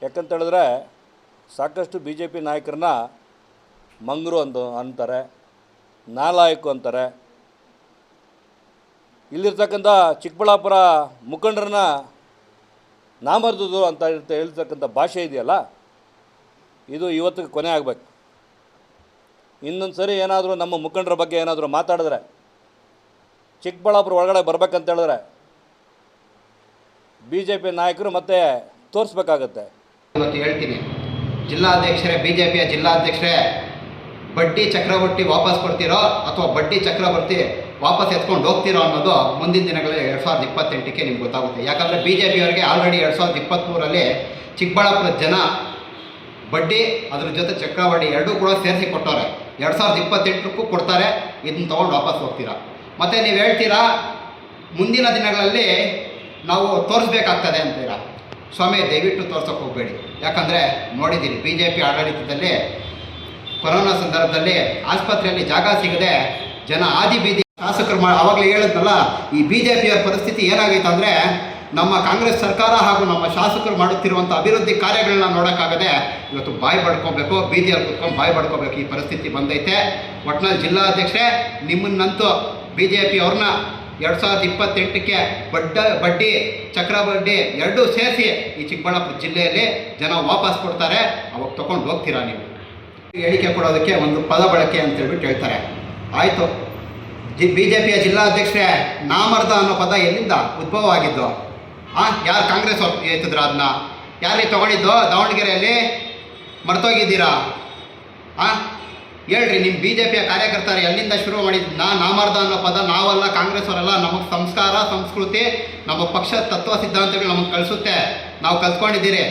ಯಾಕಂತ ಹೇಳಿದ್ರೆ ಸಾಕಷ್ಟು ಬಿ ಜೆ ಪಿ ನಾಯಕರನ್ನ ಮಂಗರು ಅಂತಾರೆ, ನಾಲಾಯಕು ಅಂತಾರೆ. ಇಲ್ಲಿರ್ತಕ್ಕಂಥ ಚಿಕ್ಕಬಳ್ಳಾಪುರ ಮುಖಂಡರನ್ನ ನಾಮರ್ದುದು ಅಂತ ಹೇಳ್ತಕ್ಕಂಥ ಭಾಷೆ ಇದೆಯಲ್ಲ, ಇದು ಇವತ್ತಿಗೆ ಕೊನೆ ಆಗಬೇಕು. ಇನ್ನೊಂದು ಸರಿ ಏನಾದರೂ ನಮ್ಮ ಮುಖಂಡರ ಬಗ್ಗೆ ಏನಾದರೂ ಮಾತಾಡಿದ್ರೆ, ಚಿಕ್ಕಬಳ್ಳಾಪುರ ಒಳಗಡೆ ಬರಬೇಕಂತ ಹೇಳಿದ್ರೆ ಬಿ ಜೆ ಪಿ ನಾಯಕರು ಮತ್ತೆ ತೋರಿಸ್ಬೇಕಾಗತ್ತೆ. ಇವತ್ತು ಹೇಳ್ತೀನಿ, ಜಿಲ್ಲಾಧ್ಯಕ್ಷರೇ, ಬಿ ಜೆ ಪಿಯ ಜಿಲ್ಲಾಧ್ಯಕ್ಷರೇ, ಬಡ್ಡಿ ಚಕ್ರವರ್ತಿ ವಾಪಸ್ ಕೊಡ್ತೀರೋ ಅಥವಾ ಬಡ್ಡಿ ಚಕ್ರವರ್ತಿ ವಾಪಸ್ ಎತ್ಕೊಂಡು ಹೋಗ್ತೀರೋ ಅನ್ನೋದು ಮುಂದಿನ ದಿನಗಳಲ್ಲಿ 2028ಕ್ಕೆ ನಿಮ್ಗೆ ಗೊತ್ತಾಗುತ್ತೆ. ಯಾಕಂದರೆ ಬಿ ಜೆ ಪಿಯವರಿಗೆ ಆಲ್ರೆಡಿ 2023ರಲ್ಲಿ ಚಿಕ್ಕಬಳ್ಳಾಪುರದ ಜನ ಬಡ್ಡಿ ಅದ್ರ ಜೊತೆ ಚಕ್ರವಡ್ಡಿ ಎರಡೂ ಕೂಡ ಸೇರಿಸಿ ಕೊಟ್ಟವ್ರೆ. 2028ಕ್ಕೂ ಕೊಡ್ತಾರೆ. ಇದನ್ನ ತೊಗೊಂಡು ವಾಪಸ್ ಹೋಗ್ತೀರಾ. ಮತ್ತು ನೀವು ಹೇಳ್ತೀರಾ ಮುಂದಿನ ದಿನಗಳಲ್ಲಿ ನಾವು ತೋರಿಸ್ಬೇಕಾಗ್ತದೆ ಅಂತೀರಾ. ಸ್ವಾಮಿ, ದಯವಿಟ್ಟು ತೋರ್ಸೋಕೆ ಹೋಗಬೇಡಿ. ಯಾಕಂದರೆ ನೋಡಿದ್ದೀರಿ, ಬಿ ಜೆ ಪಿ ಆಡಳಿತದಲ್ಲಿ ಕೊರೋನಾ ಸಂದರ್ಭದಲ್ಲಿ ಆಸ್ಪತ್ರೆಯಲ್ಲಿ ಜಾಗ ಸಿಗದೆ ಜನ ಆದಿ ಬೀದಿ ಶಾಸಕರು ಆವಾಗಲೇ ಹೇಳಿದ್ನಲ್ಲ, ಈ ಬಿ ಜೆ ಪಿಯವರ ಪರಿಸ್ಥಿತಿ ಏನಾಗೈತೆ ಅಂದರೆ, ನಮ್ಮ ಕಾಂಗ್ರೆಸ್ ಸರ್ಕಾರ ಹಾಗೂ ನಮ್ಮ ಶಾಸಕರು ಮಾಡುತ್ತಿರುವಂಥ ಅಭಿವೃದ್ಧಿ ಕಾರ್ಯಗಳನ್ನ ನೋಡೋಕ್ಕಾಗದೆ ಇವತ್ತು ಬಾಯಿ ಬಡ್ಕೋಬೇಕು, ಬೀದಿಯಲ್ಲಿ ಕುತ್ಕೊಂಡು ಬಾಯಿ ಬಡ್ಕೋಬೇಕು ಈ ಪರಿಸ್ಥಿತಿ ಬಂದೈತೆ. ಒಟ್ಟಿನಲ್ಲಿ ಜಿಲ್ಲಾಧ್ಯಕ್ಷರೇ, ನಿಮ್ಮನ್ನಂತೂ ಬಿ ಜೆ ಪಿಯವ್ರನ್ನ 2028ಕ್ಕೆ ಬಡ್ಡಿ ಚಕ್ರಬಡ್ಡಿ ಎರಡೂ ಸೇರಿಸಿ ಈ ಚಿಕ್ಕಬಳ್ಳಾಪುರ ಜಿಲ್ಲೆಯಲ್ಲಿ ಜನ ವಾಪಸ್ ಕೊಡ್ತಾರೆ. ಅವಾಗ ತೊಗೊಂಡು ಹೋಗ್ತೀರಾ. ನೀವು ಹೇಳಿಕೆ ಕೊಡೋದಕ್ಕೆ ಒಂದು ಪದ ಬಳಕೆ ಅಂತೇಳ್ಬಿಟ್ಟು ಹೇಳ್ತಾರೆ. ಆಯಿತು, ಬಿ ಜೆ ಪಿಯ ಜಿಲ್ಲಾಧ್ಯಕ್ಷರೇ, ನಾಮರ್ದ ಅನ್ನೋ ಪದ ಎಲ್ಲಿಂದ ಉದ್ಭವ ಆಗಿದ್ದು? ಯಾರು ಕಾಂಗ್ರೆಸ್ ಎತ್ತಿದ್ರ ಅದನ್ನ? ಯಾರಿಗೆ ತೊಗೊಂಡಿದ್ದು? ದಾವಣಗೆರೆಯಲ್ಲಿ ಮರ್ತೋಗಿದ್ದೀರಾ? ಹೇಳ್ರಿ, ನಿಮ್ಮ ಬಿ ಜೆ ಪಿಯ ಕಾರ್ಯಕರ್ತರು ಎಲ್ಲಿಂದ ಶುರು ಮಾಡಿದ್ದು? ನಾಮರ್ದ ಅನ್ನೋ ಪದ ನಾವಲ್ಲ, ಕಾಂಗ್ರೆಸ್ ಅವರಲ್ಲ. ನಮಗೆ ಸಂಸ್ಕಾರ, ಸಂಸ್ಕೃತಿ, ನಮ್ಮ ಪಕ್ಷ ತತ್ವ ಸಿದ್ಧಾಂತಗಳು ನಮಗೆ ಕಳಿಸುತ್ತೆ. ನಾವು ಕಲ್ತ್ಕೊಂಡಿದ್ದೀರಿ.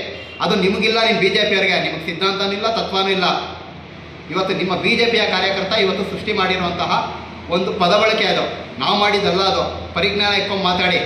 ಅದು ನಿಮಗಿಲ್ಲ, ನಿಮ್ಮ ಬಿ ಜೆ ಪಿಯವರಿಗೆ. ನಿಮಗೆ ಸಿದ್ಧಾಂತನೂ ಇಲ್ಲ, ತತ್ವನೂ ಇಲ್ಲ. ಇವತ್ತು ನಿಮ್ಮ ಬಿ ಜೆ ಪಿಯ ಕಾರ್ಯಕರ್ತ ಇವತ್ತು ಸೃಷ್ಟಿ ಮಾಡಿರುವಂತಹ ಒಂದು ಪದ ಬಳಕೆ ಅದು. ನಾವು ಮಾಡಿದ್ದಲ್ಲ, ಅದು ಪರಿಜ್ಞಾನ ಇಟ್ಕೊಂಡು ಮಾತಾಡಿ.